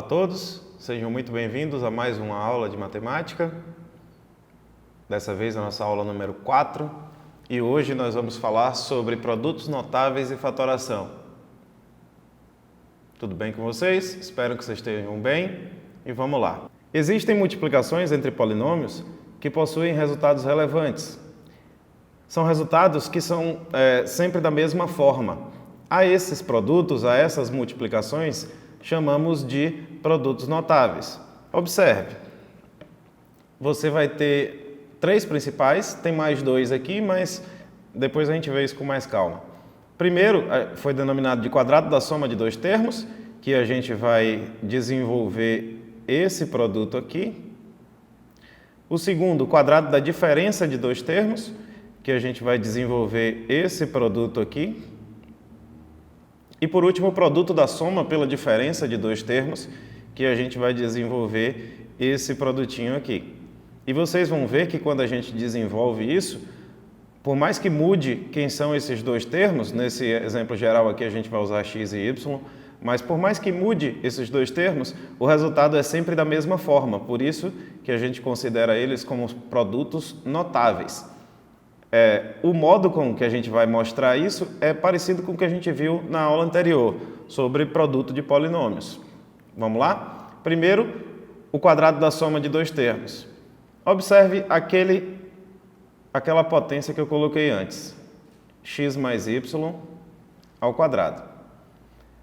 todos, sejam muito bem-vindos a mais uma aula de matemática. Dessa vez a nossa aula número 4 e hoje nós vamos falar sobre produtos notáveis e fatoração. Tudo bem com vocês? Espero que vocês estejam bem e vamos lá. Existem multiplicações entre polinômios que possuem resultados relevantes. São resultados que são sempre da mesma forma. A esses produtos, a essas multiplicações, chamamos de produtos notáveis. Observe, você vai ter 3 principais, tem mais 2 aqui, mas depois a gente vê isso com mais calma. Primeiro, foi denominado de quadrado da soma de 2 termos, que a gente vai desenvolver esse produto aqui. O segundo, quadrado da diferença de 2 termos, que a gente vai desenvolver esse produto aqui. E por último, o produto da soma pela diferença de 2 termos, que a gente vai desenvolver esse produtinho aqui. E vocês vão ver que quando a gente desenvolve isso, por mais que mude quem são esses 2 termos, nesse exemplo geral aqui a gente vai usar x e y, mas por mais que mude esses 2 termos, o resultado é sempre da mesma forma, por isso que a gente considera eles como produtos notáveis. O modo com que a gente vai mostrar isso é parecido com o que a gente viu na aula anterior, sobre produto de polinômios. Vamos lá? Primeiro, o quadrado da soma de 2 termos. Observe aquela potência que eu coloquei antes, x mais y ao quadrado.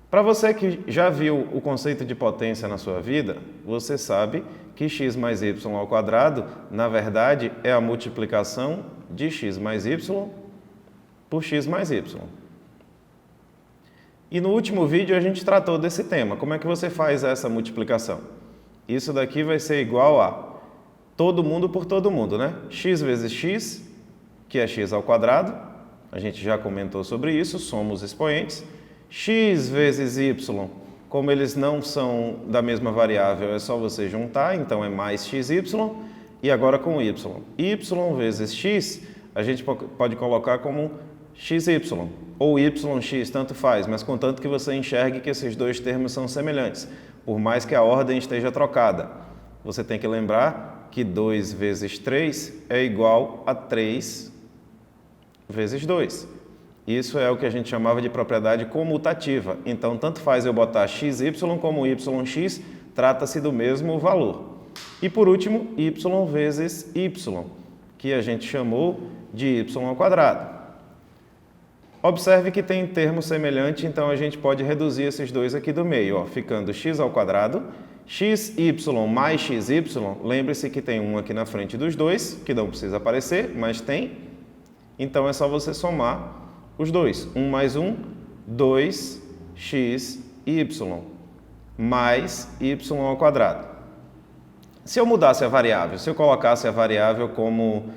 Para você que já viu o conceito de potência na sua vida, você sabe que x mais y ao quadrado, na verdade, é a multiplicação de x mais y por x mais y. E no último vídeo a gente tratou desse tema. Como é que você faz essa multiplicação? Isso daqui vai ser igual a todo mundo por todo mundo, né? X vezes x, que é x ao quadrado. A gente já comentou sobre isso, somos expoentes. X vezes y, como eles não são da mesma variável, é só você juntar, então é mais xy. E agora com y. Y vezes x, a gente pode colocar como xy, ou yx, tanto faz, mas contanto que você enxergue que esses 2 termos são semelhantes, por mais que a ordem esteja trocada. Você tem que lembrar que 2 vezes 3 é igual a 3 vezes 2. Isso é o que a gente chamava de propriedade comutativa. Então, tanto faz eu botar xy como yx, trata-se do mesmo valor. E por último, y vezes y, que a gente chamou de y ao quadrado. Observe que tem termo semelhante, então a gente pode reduzir esses 2 aqui do meio, ficando x ao quadrado, xy mais xy, lembre-se que tem um aqui na frente dos 2, que não precisa aparecer, mas tem. Então é só você somar os 2. 1 mais 1, 2xy, mais y ao quadrado. Se eu mudasse a variável, se eu colocasse a variável como...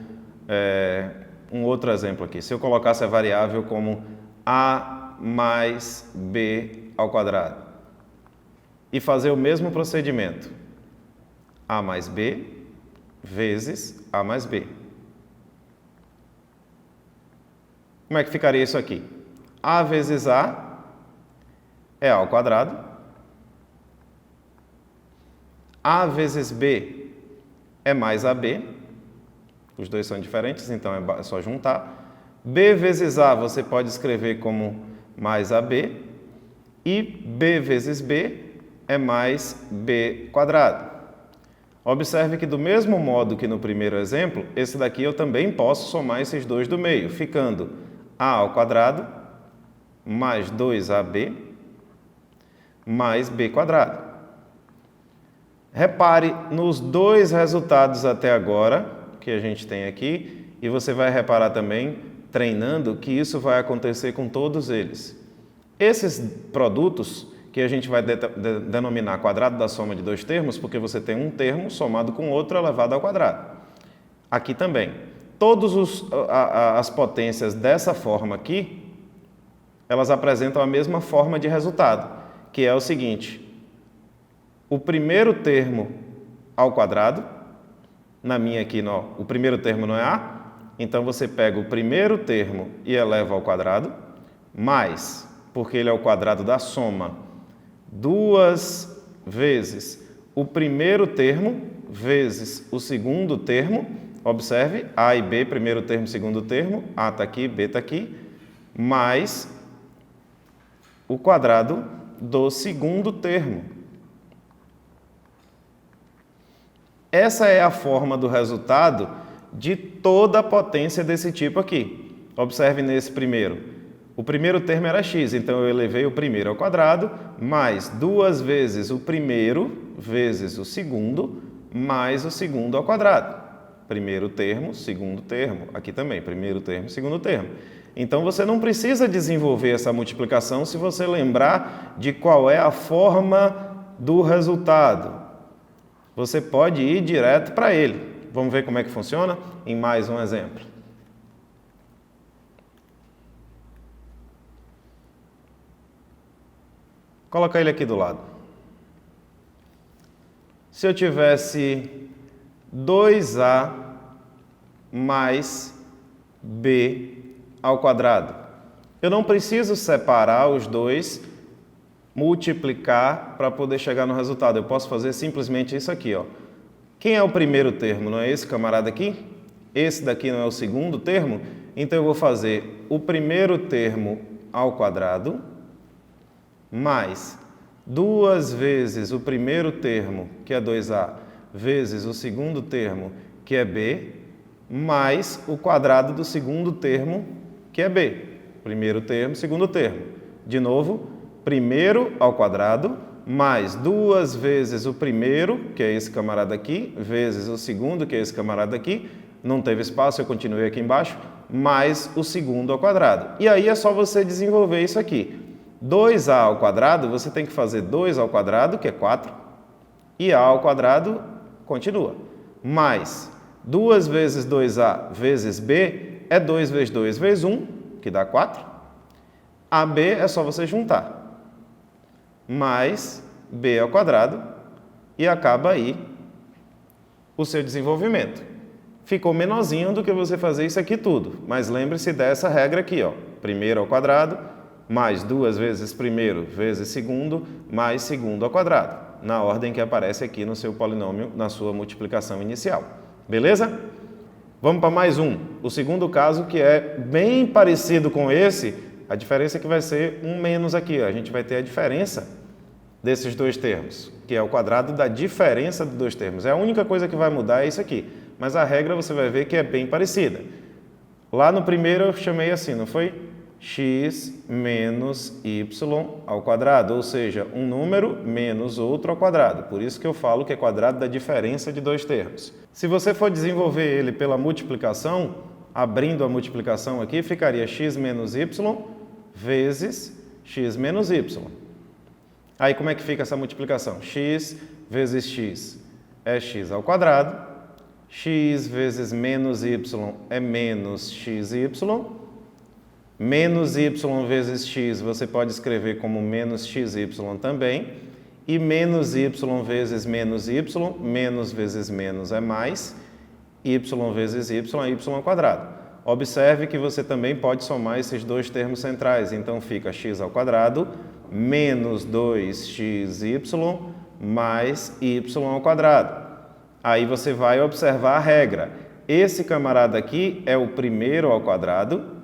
um outro exemplo aqui. Se eu colocasse a variável como a mais b ao quadrado e fazer o mesmo procedimento, a mais b vezes a mais b. Como é que ficaria isso aqui? A vezes a é a ao quadrado. A vezes b é mais ab. Os 2 são diferentes, então é só juntar. B vezes A você pode escrever como mais AB. E B vezes B é mais B quadrado. Observe que do mesmo modo que no primeiro exemplo, esse daqui eu também posso somar esses 2 do meio, ficando A ao quadrado mais 2AB mais B quadrado. Repare nos 2 resultados até agora que a gente tem aqui, e você vai reparar também, treinando, que isso vai acontecer com todos eles. Esses produtos, que a gente vai denominar quadrado da soma de 2 termos, porque você tem um termo somado com outro elevado ao quadrado. Aqui também. Todas as potências dessa forma aqui, elas apresentam a mesma forma de resultado, que é o seguinte: o primeiro termo ao quadrado. Na minha aqui, o primeiro termo não é A, então você pega o primeiro termo e eleva ao quadrado, mais, porque ele é o quadrado da soma, 2 vezes o primeiro termo vezes o segundo termo. Observe, A e B, primeiro termo, segundo termo, A está aqui, B está aqui, mais o quadrado do segundo termo. Essa é a forma do resultado de toda a potência desse tipo aqui. Observe nesse primeiro. O primeiro termo era x, então eu elevei o primeiro ao quadrado, mais 2 vezes o primeiro vezes o segundo, mais o segundo ao quadrado. Primeiro termo, segundo termo. Aqui também, primeiro termo, segundo termo. Então, você não precisa desenvolver essa multiplicação se você lembrar de qual é a forma do resultado. Você pode ir direto para ele. Vamos ver como é que funciona em mais um exemplo. Coloca ele aqui do lado. Se eu tivesse 2a mais b ao quadrado, eu não preciso separar os dois, multiplicar para poder chegar no resultado. Eu posso fazer simplesmente isso aqui, ó. Quem é o primeiro termo? Não é esse camarada aqui? Esse daqui não é o segundo termo? Então eu vou fazer o primeiro termo ao quadrado mais 2 vezes o primeiro termo, que é 2a, vezes o segundo termo, que é b, mais o quadrado do segundo termo, que é b. Primeiro termo, segundo termo. De novo, primeiro ao quadrado, mais 2 vezes o primeiro, que é esse camarada aqui, vezes o segundo, que é esse camarada aqui. Não teve espaço, eu continuei aqui embaixo, mais o segundo ao quadrado. E aí é só você desenvolver isso aqui. 2a ao quadrado, você tem que fazer 2 ao quadrado, que é 4, e a ao quadrado continua. Mais 2 vezes 2a vezes b é 2 vezes 2 vezes 1, que dá 4. AB é só você juntar. Mais b ao quadrado, e acaba aí o seu desenvolvimento. Ficou menorzinho do que você fazer isso aqui tudo, mas lembre-se dessa regra aqui, ó. Primeiro ao quadrado, mais 2 vezes primeiro vezes segundo, mais segundo ao quadrado, na ordem que aparece aqui no seu polinômio, na sua multiplicação inicial. Beleza? Vamos para mais um. O segundo caso, que é bem parecido com esse, a diferença é que vai ser um menos aqui. A gente vai ter a diferença desses dois termos, que é o quadrado da diferença dos dois termos. É a única coisa que vai mudar é isso aqui, mas a regra você vai ver que é bem parecida. Lá no primeiro eu chamei assim, não foi? X menos y ao quadrado, ou seja, um número menos outro ao quadrado. Por isso que eu falo que é quadrado da diferença de dois termos. Se você for desenvolver ele pela multiplicação, abrindo a multiplicação aqui, ficaria x menos y vezes x menos y. Aí como é que fica essa multiplicação? X vezes x é x ao quadrado, x vezes menos y é menos xy, menos y vezes x você pode escrever como menos xy também, e menos y vezes y, menos vezes menos é mais, y vezes y é y ao quadrado. Observe que você também pode somar esses dois termos centrais, então fica x ao quadrado menos 2xy mais y ao quadrado. Aí você vai observar a regra. Esse camarada aqui é o primeiro ao quadrado,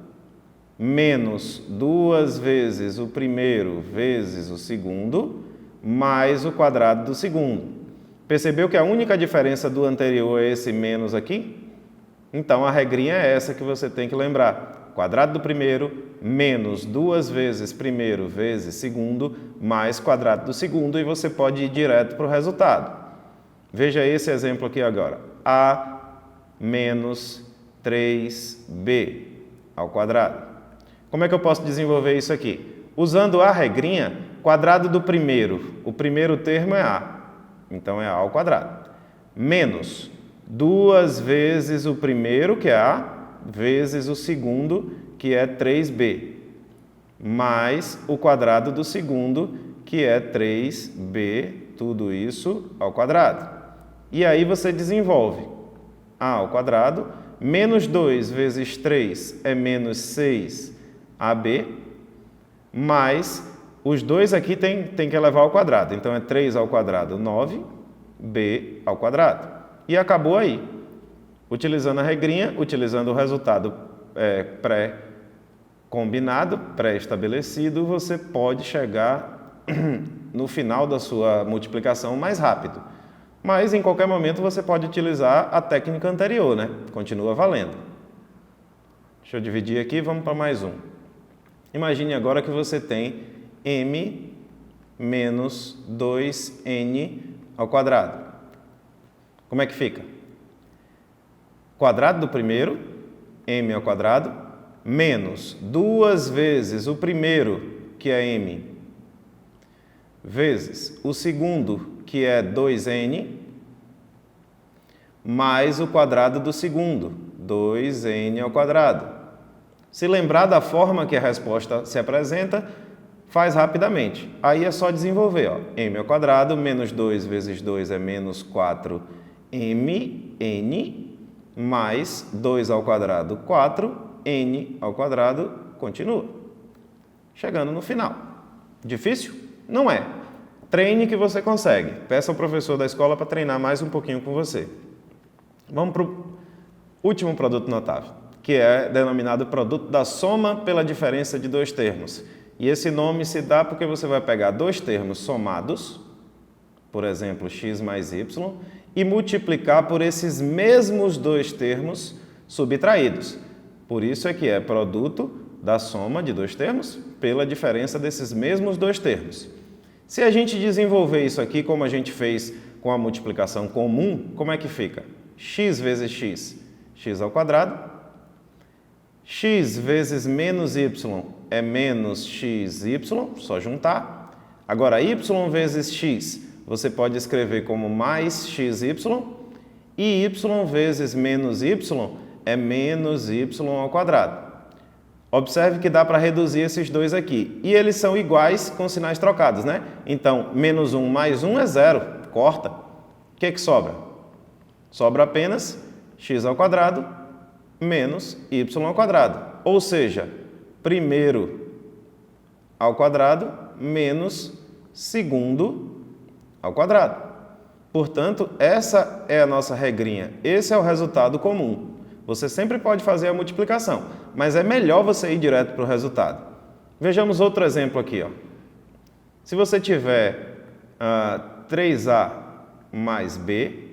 menos 2 vezes o primeiro vezes o segundo, mais o quadrado do segundo. Percebeu que a única diferença do anterior é esse menos aqui? Então, a regrinha é essa que você tem que lembrar. Quadrado do primeiro, menos 2 vezes primeiro vezes segundo, mais quadrado do segundo, e você pode ir direto para o resultado. Veja esse exemplo aqui agora. A menos 3b ao quadrado. Como é que eu posso desenvolver isso aqui? Usando a regrinha, quadrado do primeiro. O primeiro termo é a, então é a ao quadrado. Menos 2 vezes o primeiro, que é a, vezes o segundo, que é 3b. Mais o quadrado do segundo, que é 3b, tudo isso ao quadrado. E aí você desenvolve a ao quadrado, menos 2 vezes 3 é menos 6ab, mais os dois aqui tem que elevar ao quadrado. Então, é 3 ao quadrado, 9b ao quadrado. E acabou aí. Utilizando a regrinha, utilizando o resultado pré-combinado, pré-estabelecido, você pode chegar no final da sua multiplicação mais rápido. Mas, em qualquer momento, você pode utilizar a técnica anterior, né? Continua valendo. Deixa eu dividir aqui, vamos para mais um. Imagine agora que você tem m menos 2n ao quadrado. Como é que fica? Quadrado do primeiro, m ao quadrado, menos 2 vezes o primeiro, que é m, vezes o segundo, que é 2n, mais o quadrado do segundo, 2n ao quadrado. Se lembrar da forma que a resposta se apresenta, faz rapidamente. Aí é só desenvolver, ó. M ao quadrado, menos 2 vezes 2 é menos 4mn, mais 2 ao quadrado, 4n ao quadrado, continua. Chegando no final. Difícil? Não é. Treine que você consegue. Peça ao professor da escola para treinar mais um pouquinho com você. Vamos para o último produto notável, que é denominado produto da soma pela diferença de dois termos. E esse nome se dá porque você vai pegar dois termos somados, por exemplo, x mais y, e multiplicar por esses mesmos dois termos subtraídos. Por isso é que é produto da soma de dois termos pela diferença desses mesmos dois termos. Se a gente desenvolver isso aqui como a gente fez com a multiplicação comum, como é que fica? X vezes x, x ao quadrado. X vezes menos y é menos xy, só juntar. Agora, y vezes x, você pode escrever como mais xy, e y vezes menos y é menos y ao quadrado. Observe que dá para reduzir esses dois aqui. E eles são iguais com sinais trocados, né? Então, menos 1 mais 1 é 0, corta. O que sobra? Sobra apenas x ao quadrado menos y ao quadrado. Ou seja, primeiro ao quadrado menos segundo ao quadrado. Portanto, essa é a nossa regrinha. Esse é o resultado comum. Você sempre pode fazer a multiplicação, mas é melhor você ir direto para o resultado. Vejamos outro exemplo aqui, ó. Se você tiver 3a mais b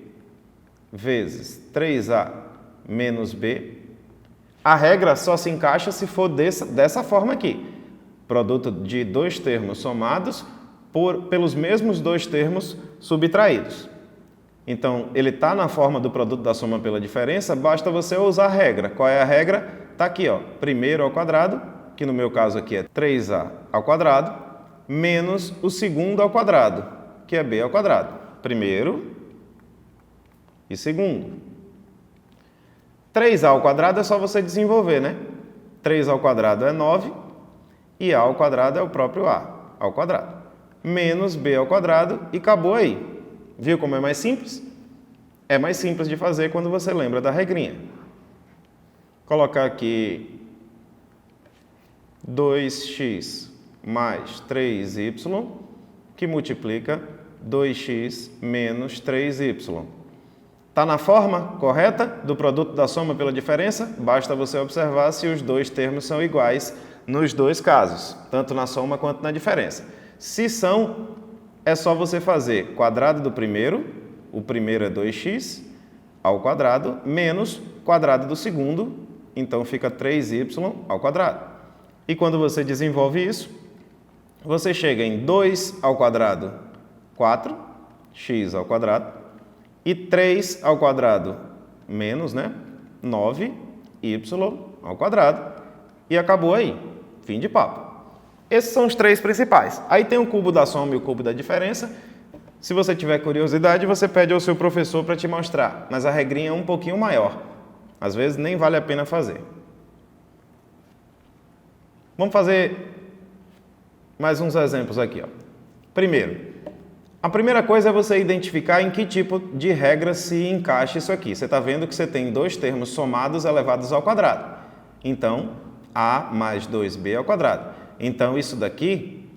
vezes 3a menos b, a regra só se encaixa se for dessa forma aqui. Produto de dois termos somados pelos mesmos dois termos subtraídos. Então, ele está na forma do produto da soma pela diferença, basta você usar a regra. Qual é a regra? Está aqui, ó, primeiro ao quadrado, que no meu caso aqui é 3a ao quadrado, menos o segundo ao quadrado, que é b ao quadrado. Primeiro e segundo. 3a ao quadrado é só você desenvolver, né? 3 ao quadrado é 9 e a ao quadrado é o próprio a ao quadrado. Menos b ao quadrado e acabou aí. Viu como é mais simples? É mais simples de fazer quando você lembra da regrinha. Colocar aqui 2x mais 3y, que multiplica 2x menos 3y. Está na forma correta do produto da soma pela diferença? Basta você observar se os dois termos são iguais nos dois casos, tanto na soma quanto na diferença. Se são, é só você fazer quadrado do primeiro, o primeiro é 2x, ao quadrado, menos quadrado do segundo, então fica 3y ao quadrado. E quando você desenvolve isso, você chega em 2 ao quadrado, 4, x ao quadrado, e 3 ao quadrado, menos, né? 9y ao quadrado, e acabou aí. Fim de papo. Esses são os três principais. Aí tem o cubo da soma e o cubo da diferença. Se você tiver curiosidade, você pede ao seu professor para te mostrar, mas a regrinha é um pouquinho maior. Às vezes nem vale a pena fazer. Vamos fazer mais uns exemplos aqui, ó. Primeiro, a primeira coisa é você identificar em que tipo de regra se encaixa isso aqui. Você está vendo que você tem dois termos somados elevados ao quadrado. Então, a mais 2b ao quadrado. Então, isso daqui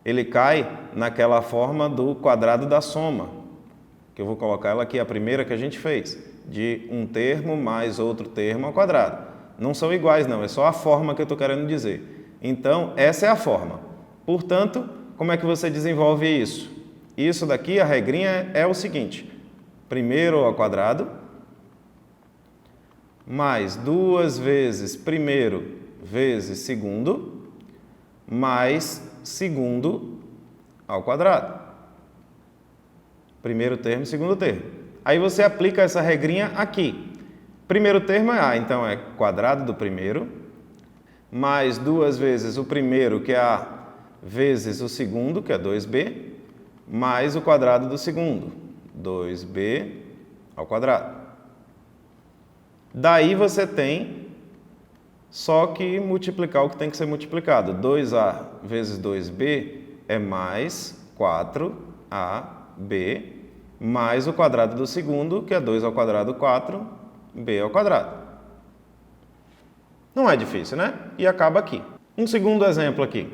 ele cai naquela forma do quadrado da soma, que eu vou colocar ela aqui, a primeira que a gente fez, de um termo mais outro termo ao quadrado. Não são iguais não, é só a forma que eu estou querendo dizer. Então, essa é a forma. Portanto, como é que você desenvolve isso? Isso daqui, a regrinha é o seguinte: primeiro ao quadrado, mais 2 vezes primeiro vezes segundo, mais segundo ao quadrado. Primeiro termo, segundo termo. Aí você aplica essa regrinha aqui. Primeiro termo é A, então é quadrado do primeiro, mais 2 vezes o primeiro, que é A, vezes o segundo, que é 2b, mais o quadrado do segundo, 2b ao quadrado. Daí você tem só que multiplicar o que tem que ser multiplicado. 2a vezes 2b é mais 4ab, mais o quadrado do segundo, que é 2 ao quadrado, 4b ao quadrado. Não é difícil, né? E acaba aqui. Um segundo exemplo aqui.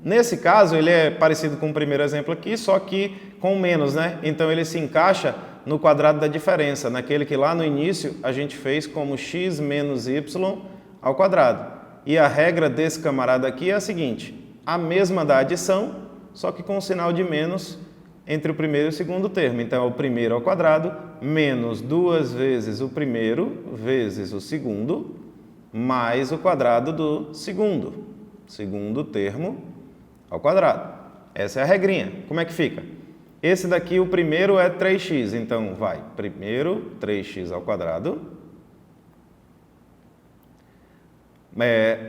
Nesse caso, ele é parecido com o primeiro exemplo aqui, só que com menos, né? Então, ele se encaixa no quadrado da diferença, naquele que lá no início a gente fez como x menos y ao quadrado. E a regra desse camarada aqui é a seguinte: a mesma da adição, só que com o sinal de menos entre o primeiro e o segundo termo. Então, é o primeiro ao quadrado menos 2 vezes o primeiro vezes o segundo, mais o quadrado do segundo termo ao quadrado. Essa é a regrinha. Como é que fica? Esse daqui, o primeiro é 3x, então vai primeiro 3x ao quadrado,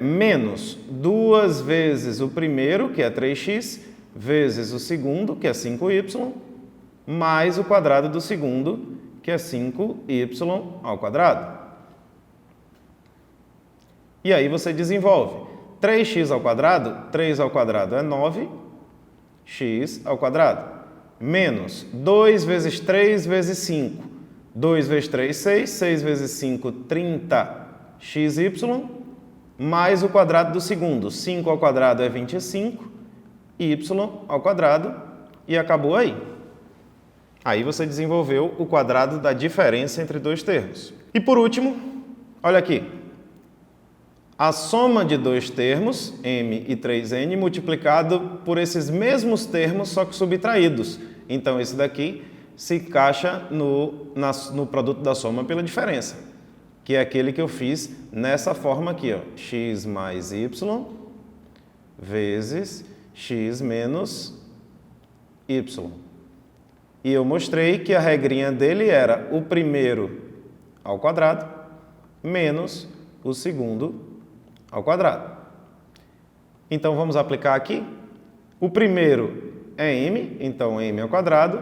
menos 2 vezes o primeiro, que é 3x, vezes o segundo, que é 5y, mais o quadrado do segundo, que é 5y ao quadrado. E aí você desenvolve. 3x ao quadrado, 3 ao quadrado é 9x ao quadrado, menos 2 vezes 3 vezes 5. 2 vezes 3, 6. 6 vezes 5, 30xy, mais o quadrado do segundo. 5 ao quadrado é 25, y ao quadrado, e acabou aí. Aí você desenvolveu o quadrado da diferença entre dois termos. E por último, olha aqui. A soma de dois termos, m e 3n, multiplicado por esses mesmos termos, só que subtraídos. Então, esse daqui se encaixa no produto da soma pela diferença, que é aquele que eu fiz nessa forma aqui, ó, x mais y vezes x menos y. E eu mostrei que a regrinha dele era o primeiro ao quadrado menos o segundo ao quadrado. Então, vamos aplicar aqui. O primeiro é m, então m ao quadrado,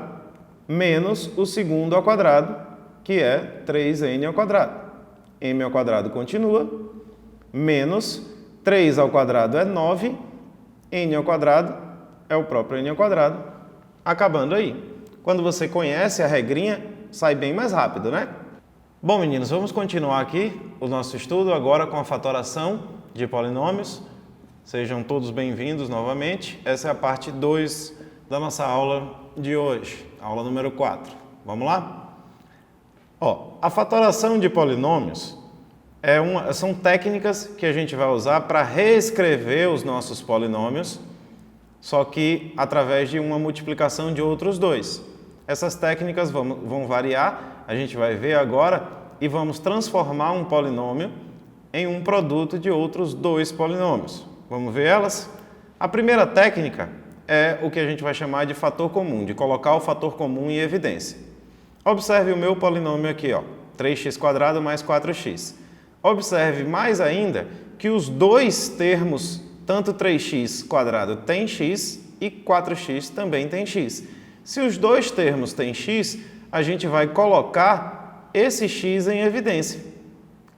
menos o segundo ao quadrado, que é 3n ao quadrado. M ao quadrado continua, menos 3 ao quadrado é 9, n ao quadrado é o próprio n ao quadrado, acabando aí. Quando você conhece a regrinha, sai bem mais rápido, né? Bom, meninos, vamos continuar aqui o nosso estudo agora com a fatoração de polinômios. Sejam todos bem-vindos novamente. Essa é a parte 2 da nossa aula de hoje, aula número 4. Vamos lá? A fatoração de polinômios são técnicas que a gente vai usar para reescrever os nossos polinômios, só que através de uma multiplicação de outros dois. Essas técnicas vão variar, a gente vai ver agora, e vamos transformar um polinômio em um produto de outros dois polinômios. Vamos ver elas? A primeira técnica é o que a gente vai chamar de fator comum, de colocar o fator comum em evidência. Observe o meu polinômio aqui, 3x² mais 4x. Observe mais ainda que os dois termos, tanto 3x² tem x e 4x também tem x. Se os dois termos têm x, a gente vai colocar esse x em evidência.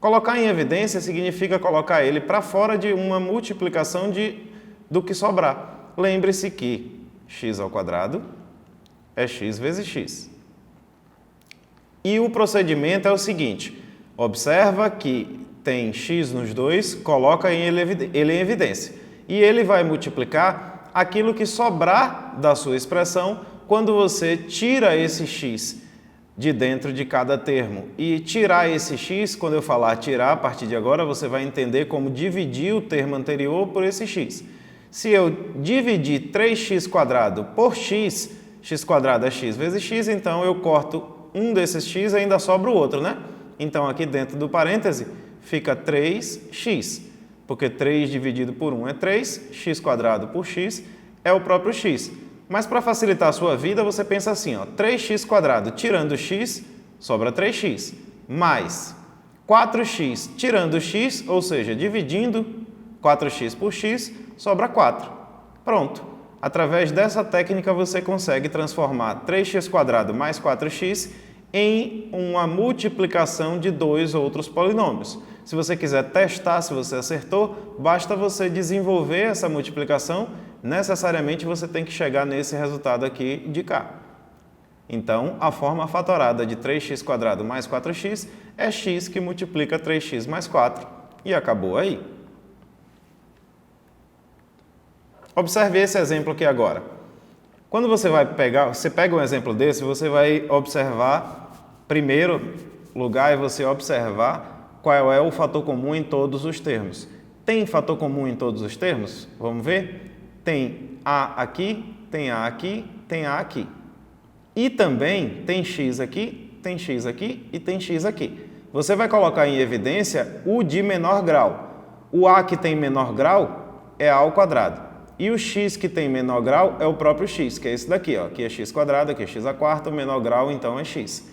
Colocar em evidência significa colocar ele para fora de uma multiplicação do que sobrar. Lembre-se que x² é x vezes x. E o procedimento é o seguinte: observa que tem x nos dois, coloca ele em evidência. E ele vai multiplicar aquilo que sobrar da sua expressão quando você tira esse x de dentro de cada termo. E tirar esse x, quando eu falar tirar, a partir de agora, você vai entender como dividir o termo anterior por esse x. Se eu dividir 3x² por x, x² é x vezes x, então eu corto um desses x e ainda sobra o outro, né? Então aqui dentro do parêntese fica 3x, porque 3 dividido por 1 é 3, x² por x é o próprio x. Mas para facilitar a sua vida, você pensa assim, ó, 3x² tirando x, sobra 3x, mais 4x tirando x, ou seja, dividindo 4x por x, sobra 4. Pronto. Através dessa técnica, você consegue transformar 3x² mais 4x em uma multiplicação de dois outros polinômios. Se você quiser testar se você acertou, basta você desenvolver essa multiplicação. Necessariamente você tem que chegar nesse resultado aqui de cá. Então, a forma fatorada de 3x² mais 4x é x que multiplica 3x mais 4. E acabou aí. Observe esse exemplo aqui agora. Quando você pega um exemplo desse, você vai observar, primeiro lugar, você observar qual é o fator comum em todos os termos. Tem fator comum em todos os termos? Vamos ver? Tem A aqui, tem A aqui, tem A aqui. E também tem X aqui, tem X aqui e tem X aqui. Você vai colocar em evidência o de menor grau. O A que tem menor grau é A ao quadrado. E o x que tem menor grau é o próprio x, que é esse daqui, ó. Aqui é x², aqui é x², o menor grau então é x.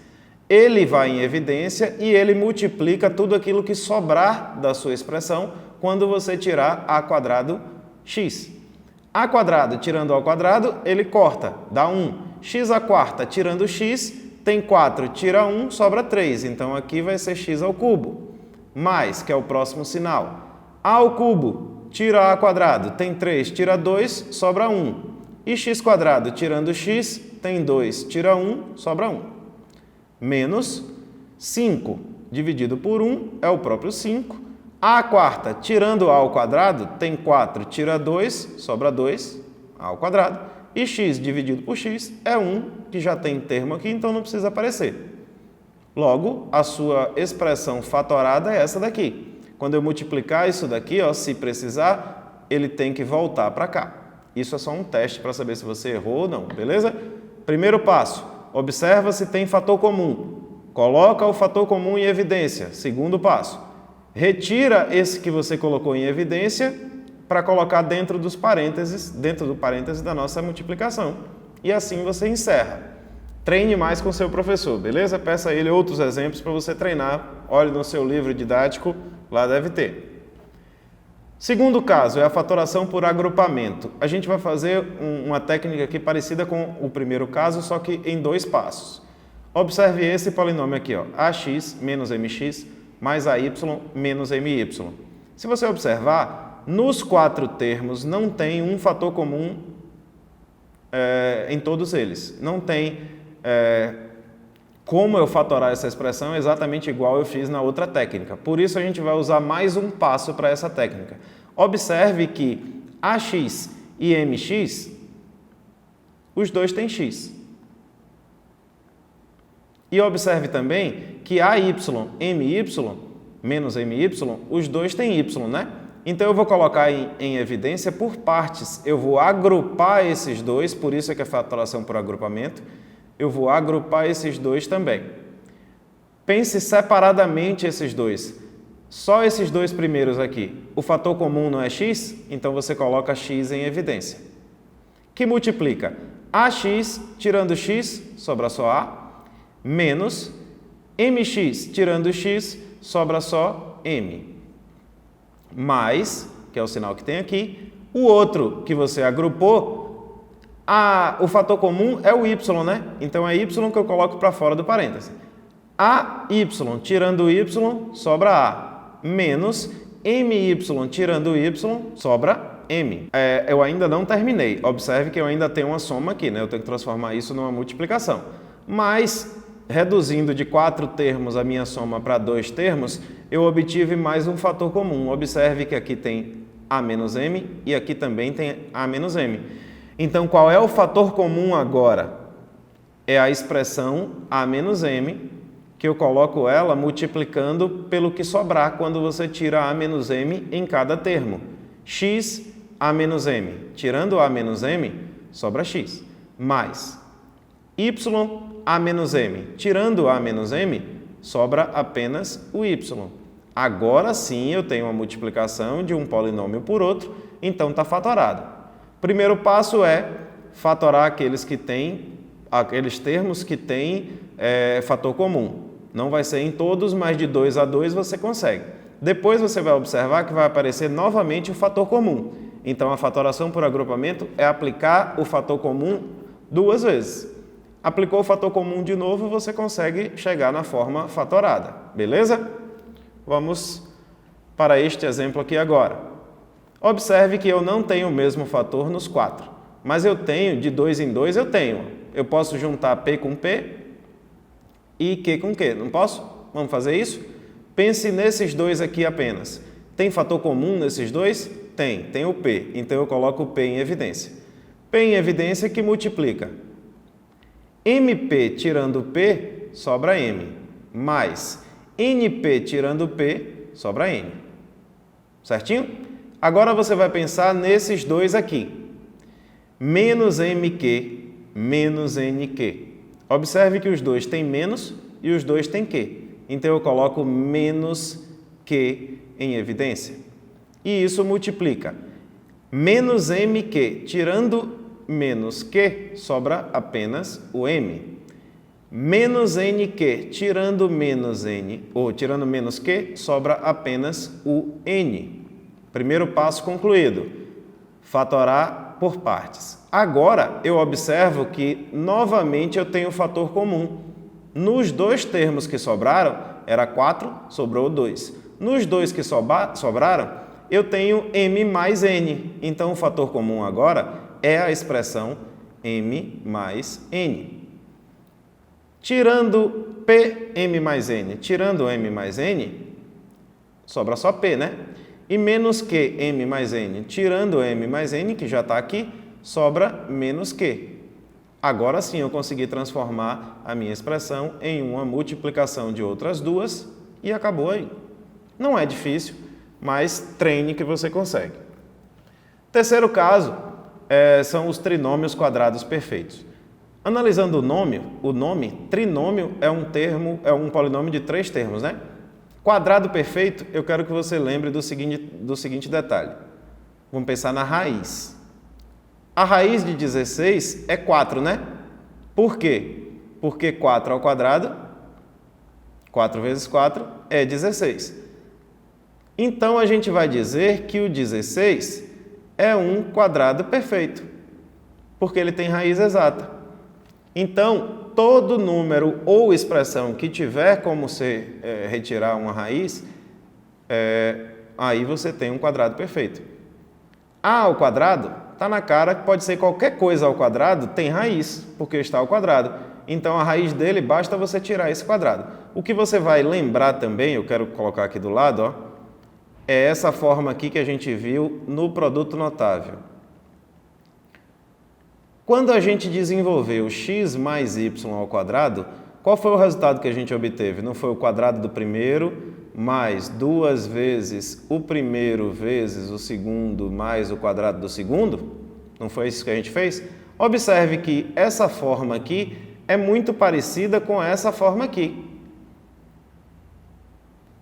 Ele vai em evidência e ele multiplica tudo aquilo que sobrar da sua expressão quando você tirar a² x. A² tirando ao², ele corta, dá 1. x² tirando x, tem 4, tira 1, sobra 3. Então aqui vai ser x², mais, que é o próximo sinal. A ao cubo tira a², tem 3, tira 2, sobra 1. E x² tirando x, tem 2, tira 1, sobra 1. Menos 5 dividido por 1 é o próprio 5. A² tirando a ao quadrado, tem 4, tira 2, sobra 2, a ao quadrado. E x dividido por x é 1, que já tem termo aqui, então não precisa aparecer. Logo, a sua expressão fatorada é essa daqui. Quando eu multiplicar isso daqui, ó, se precisar, ele tem que voltar para cá. Isso é só um teste para saber se você errou ou não, beleza? Primeiro passo, observa se tem fator comum. Coloca o fator comum em evidência. Segundo passo, retira esse que você colocou em evidência para colocar dentro do parênteses da nossa multiplicação. E assim você encerra. Treine mais com seu professor, beleza? Peça a ele outros exemplos para você treinar. Olhe no seu livro didático, lá deve ter. Segundo caso é a fatoração por agrupamento. A gente vai fazer uma técnica aqui parecida com o primeiro caso, só que em 2 passos. Observe esse polinômio aqui, ó, ax menos mx mais ay menos my. Se você observar, nos 4 termos não tem um fator comum em todos eles. Não tem como eu fatorar essa expressão exatamente igual eu fiz na outra técnica. Por isso a gente vai usar mais um passo para essa técnica. Observe que ax e mx, os dois têm x. E observe também que ay, my, menos my, os dois têm y, né? Então eu vou colocar em evidência por partes. Eu vou agrupar esses dois, por isso é que é fatoração por agrupamento. Eu vou agrupar esses dois também. Pense separadamente esses dois. Só esses dois primeiros aqui. O fator comum não é x? Então você coloca x em evidência. Que multiplica ax tirando x, sobra só a, menos mx tirando x, sobra só m. Mais, que é o sinal que tem aqui, o outro que você agrupou, o fator comum é o y, né? Então é y que eu coloco para fora do parêntese. AY tirando y, sobra A. Menos MY tirando y, sobra M. Eu ainda não terminei. Observe que eu ainda tenho uma soma aqui, né? Eu tenho que transformar isso numa multiplicação. Mas, reduzindo de 4 termos a minha soma para 2 termos, eu obtive mais um fator comum. Observe que aqui tem A menos M e aqui também tem A menos M. Então, qual é o fator comum agora? É a expressão A menos M, que eu coloco ela multiplicando pelo que sobrar quando você tira A menos M em cada termo. X, A menos M. Tirando A menos M, sobra X. Mais Y, A menos M. Tirando A menos M, sobra apenas o Y. Agora sim eu tenho uma multiplicação de um polinômio por outro, então está fatorado. Primeiro passo é fatorar aqueles termos que têm fator comum. Não vai ser em todos, mas de 2 a 2 você consegue. Depois você vai observar que vai aparecer novamente o fator comum. Então a fatoração por agrupamento é aplicar o fator comum 2 vezes. Aplicou o fator comum de novo, você consegue chegar na forma fatorada. Beleza? Vamos para este exemplo aqui agora. Observe que eu não tenho o mesmo fator nos 4, mas eu tenho, de 2 em 2 eu tenho. Eu posso juntar P com P e Q com Q, não posso? Vamos fazer isso? Pense nesses dois aqui apenas. Tem fator comum nesses dois? Tem o P, então eu coloco o P em evidência. P em evidência que multiplica. MP tirando P, sobra M, mais NP tirando P, sobra N. Certinho? Agora você vai pensar nesses dois aqui. Menos MQ, menos NQ. Observe que os dois têm menos e os dois têm Q. Então eu coloco menos Q em evidência. E isso multiplica. Menos MQ, tirando menos Q, sobra apenas o M. Menos NQ, tirando menos N, ou tirando menos Q, sobra apenas o N. Primeiro passo concluído. Fatorar por partes. Agora, eu observo que, novamente, eu tenho o fator comum. Nos dois termos que sobraram, era 4, sobrou 2. Nos dois que sobraram, eu tenho M mais N. Então, o fator comum agora é a expressão M mais N. Tirando P, M mais N, tirando M mais N, sobra só P, né? E menos Q, M mais N, tirando M mais N, que já está aqui, sobra menos Q. Agora sim eu consegui transformar a minha expressão em uma multiplicação de outras duas e acabou aí. Não é difícil, mas treine que você consegue. Terceiro caso são os trinômios quadrados perfeitos. Analisando o nome, trinômio é um polinômio de 3 termos, né? Quadrado perfeito, eu quero que você lembre do seguinte detalhe. Vamos pensar na raiz. A raiz de 16 é 4, né? Por quê? Porque 4 ao quadrado, 4 vezes 4 é 16. Então, a gente vai dizer que o 16 é um quadrado perfeito, porque ele tem raiz exata. Então, todo número ou expressão que tiver como você retirar uma raiz, aí você tem um quadrado perfeito. A ao quadrado, está na cara que pode ser qualquer coisa ao quadrado, tem raiz, porque está ao quadrado. Então, a raiz dele, basta você tirar esse quadrado. O que você vai lembrar também, eu quero colocar aqui do lado, ó, é essa forma aqui que a gente viu no produto notável. Quando a gente desenvolveu x mais y ao quadrado, qual foi o resultado que a gente obteve? Não foi o quadrado do primeiro mais 2 vezes o primeiro vezes o segundo mais o quadrado do segundo? Não foi isso que a gente fez? Observe que essa forma aqui é muito parecida com essa forma aqui.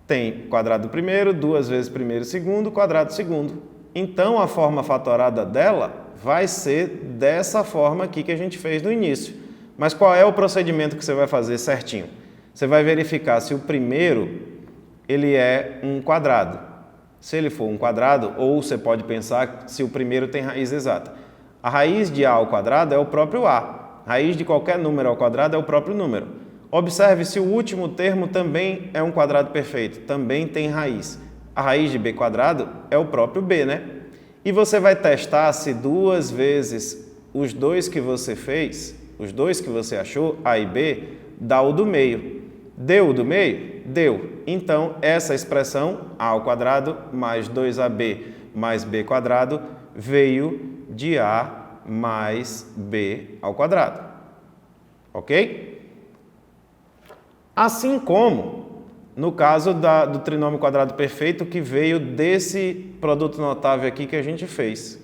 Tem quadrado do primeiro, 2 vezes primeiro e segundo, quadrado do segundo. Então, a forma fatorada dela vai ser dessa forma aqui que a gente fez no início. Mas qual é o procedimento que você vai fazer certinho? Você vai verificar se o primeiro ele é um quadrado. Se ele for um quadrado, ou você pode pensar se o primeiro tem raiz exata. A raiz de a ao quadrado é o próprio a. A raiz de qualquer número ao quadrado é o próprio número. Observe se o último termo também é um quadrado perfeito, também tem raiz. A raiz de b quadrado é o próprio b, né? E você vai testar se 2 vezes os dois que você fez, os dois que você achou, a e b, dá o do meio. Deu o do meio? Deu. Então, essa expressão, a ao quadrado mais 2ab mais b quadrado veio de a mais b ao quadrado. Ok? Assim como no caso do trinômio quadrado perfeito que veio desse produto notável aqui que a gente fez.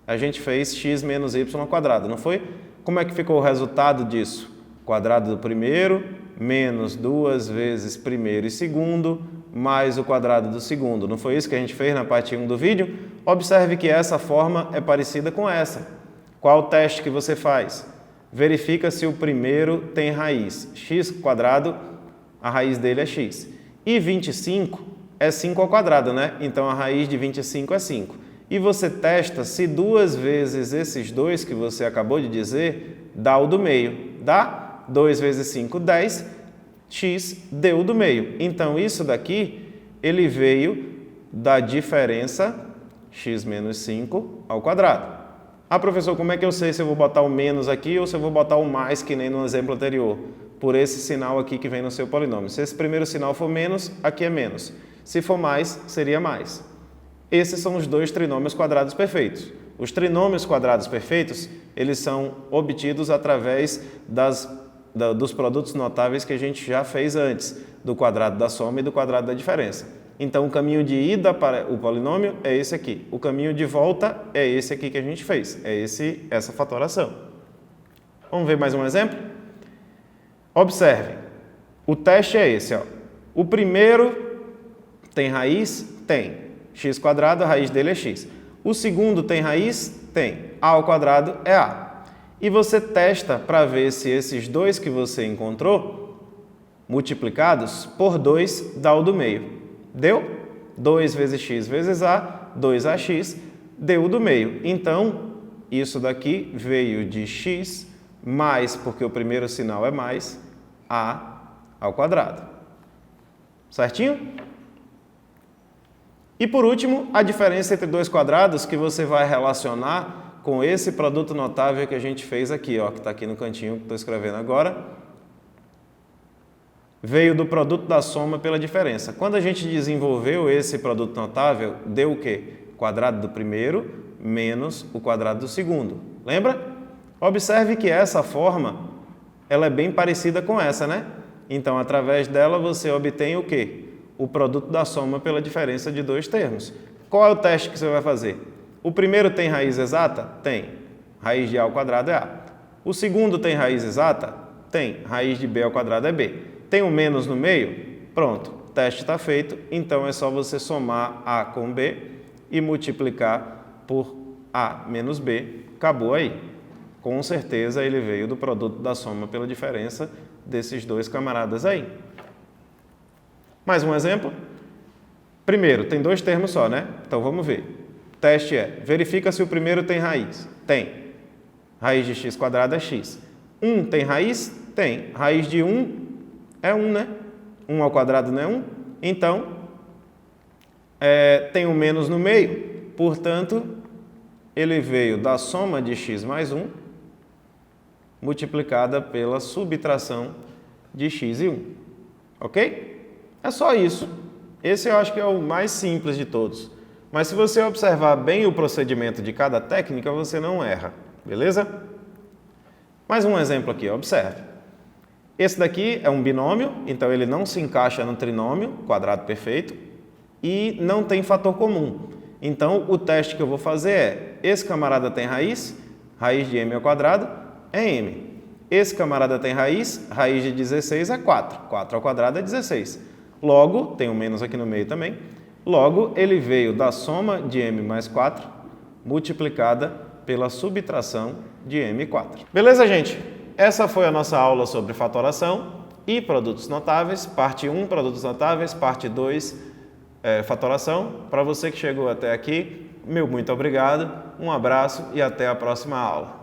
A gente fez x menos y ao quadrado, não foi? Como é que ficou o resultado disso? Quadrado do primeiro menos 2 vezes primeiro e segundo mais o quadrado do segundo. Não foi isso que a gente fez na parte 1 do vídeo? Observe que essa forma é parecida com essa. Qual o teste que você faz? Verifica se o primeiro tem raiz. X quadrado, a raiz dele é x. E 25 é 5 ao quadrado, né? Então a raiz de 25 é 5. E você testa se 2 vezes esses dois que você acabou de dizer dá o do meio. Dá? 2 vezes 5, 10. X deu o do meio. Então isso daqui, ele veio da diferença x menos 5 ao quadrado. Ah, professor, como é que eu sei se eu vou botar o menos aqui ou se eu vou botar o mais, que nem no exemplo anterior? Por esse sinal aqui que vem no seu polinômio. Se esse primeiro sinal for menos, aqui é menos. Se for mais, seria mais. Esses são os dois trinômios quadrados perfeitos. Os trinômios quadrados perfeitos, eles são obtidos através dos produtos notáveis que a gente já fez antes, do quadrado da soma e do quadrado da diferença. Então, o caminho de ida para o polinômio é esse aqui. O caminho de volta é esse aqui que a gente fez. É essa fatoração. Vamos ver mais um exemplo? Observe. O teste é esse. Ó. O primeiro tem raiz? Tem. X quadrado, a raiz dele é x. O segundo tem raiz? Tem. A ao quadrado é a. E você testa para ver se esses dois que você encontrou, multiplicados por 2, dá o do meio. Deu? 2 vezes x vezes a, 2ax, deu o do meio. Então, isso daqui veio de x mais, porque o primeiro sinal é mais, a ao quadrado. Certinho? E por último, a diferença entre dois quadrados que você vai relacionar com esse produto notável que a gente fez aqui, ó, que está aqui no cantinho que estou escrevendo agora. Veio do produto da soma pela diferença. Quando a gente desenvolveu esse produto notável, deu o quê? Quadrado do primeiro menos o quadrado do segundo. Lembra? Observe que essa forma, ela é bem parecida com essa, né? Então, através dela, você obtém o quê? O produto da soma pela diferença de dois termos. Qual é o teste que você vai fazer? O primeiro tem raiz exata? Tem. Raiz de a ao quadrado é a. O segundo tem raiz exata? Tem. Raiz de b ao quadrado é b. Tem um menos no meio? Pronto, o teste está feito, então é só você somar A com B e multiplicar por A menos B, acabou aí. Com certeza ele veio do produto da soma pela diferença desses dois camaradas aí. Mais um exemplo? Primeiro, tem dois termos só, né? Então vamos ver. O teste é, verifica se o primeiro tem raiz. Tem. Raiz de x quadrado é x. 1 tem raiz? Tem. Raiz de 1 é 1, né? 1 ao quadrado não é 1? Então, tem um menos no meio, portanto, ele veio da soma de x mais 1 multiplicada pela subtração de x e 1. Ok? É só isso. Esse eu acho que é o mais simples de todos. Mas se você observar bem o procedimento de cada técnica, você não erra. Beleza? Mais um exemplo aqui, observe. Esse daqui é um binômio, então ele não se encaixa no trinômio, quadrado perfeito, e não tem fator comum. Então, o teste que eu vou fazer é, esse camarada tem raiz? Raiz de m ao quadrado é m. Esse camarada tem raiz? Raiz de 16 é 4. 4 ao quadrado é 16. Logo, tem um menos aqui no meio também, logo ele veio da soma de m mais 4 multiplicada pela subtração de m4. Beleza, gente? Essa foi a nossa aula sobre fatoração e produtos notáveis, parte 1, produtos notáveis, parte 2, fatoração. Para você que chegou até aqui, meu muito obrigado, um abraço e até a próxima aula.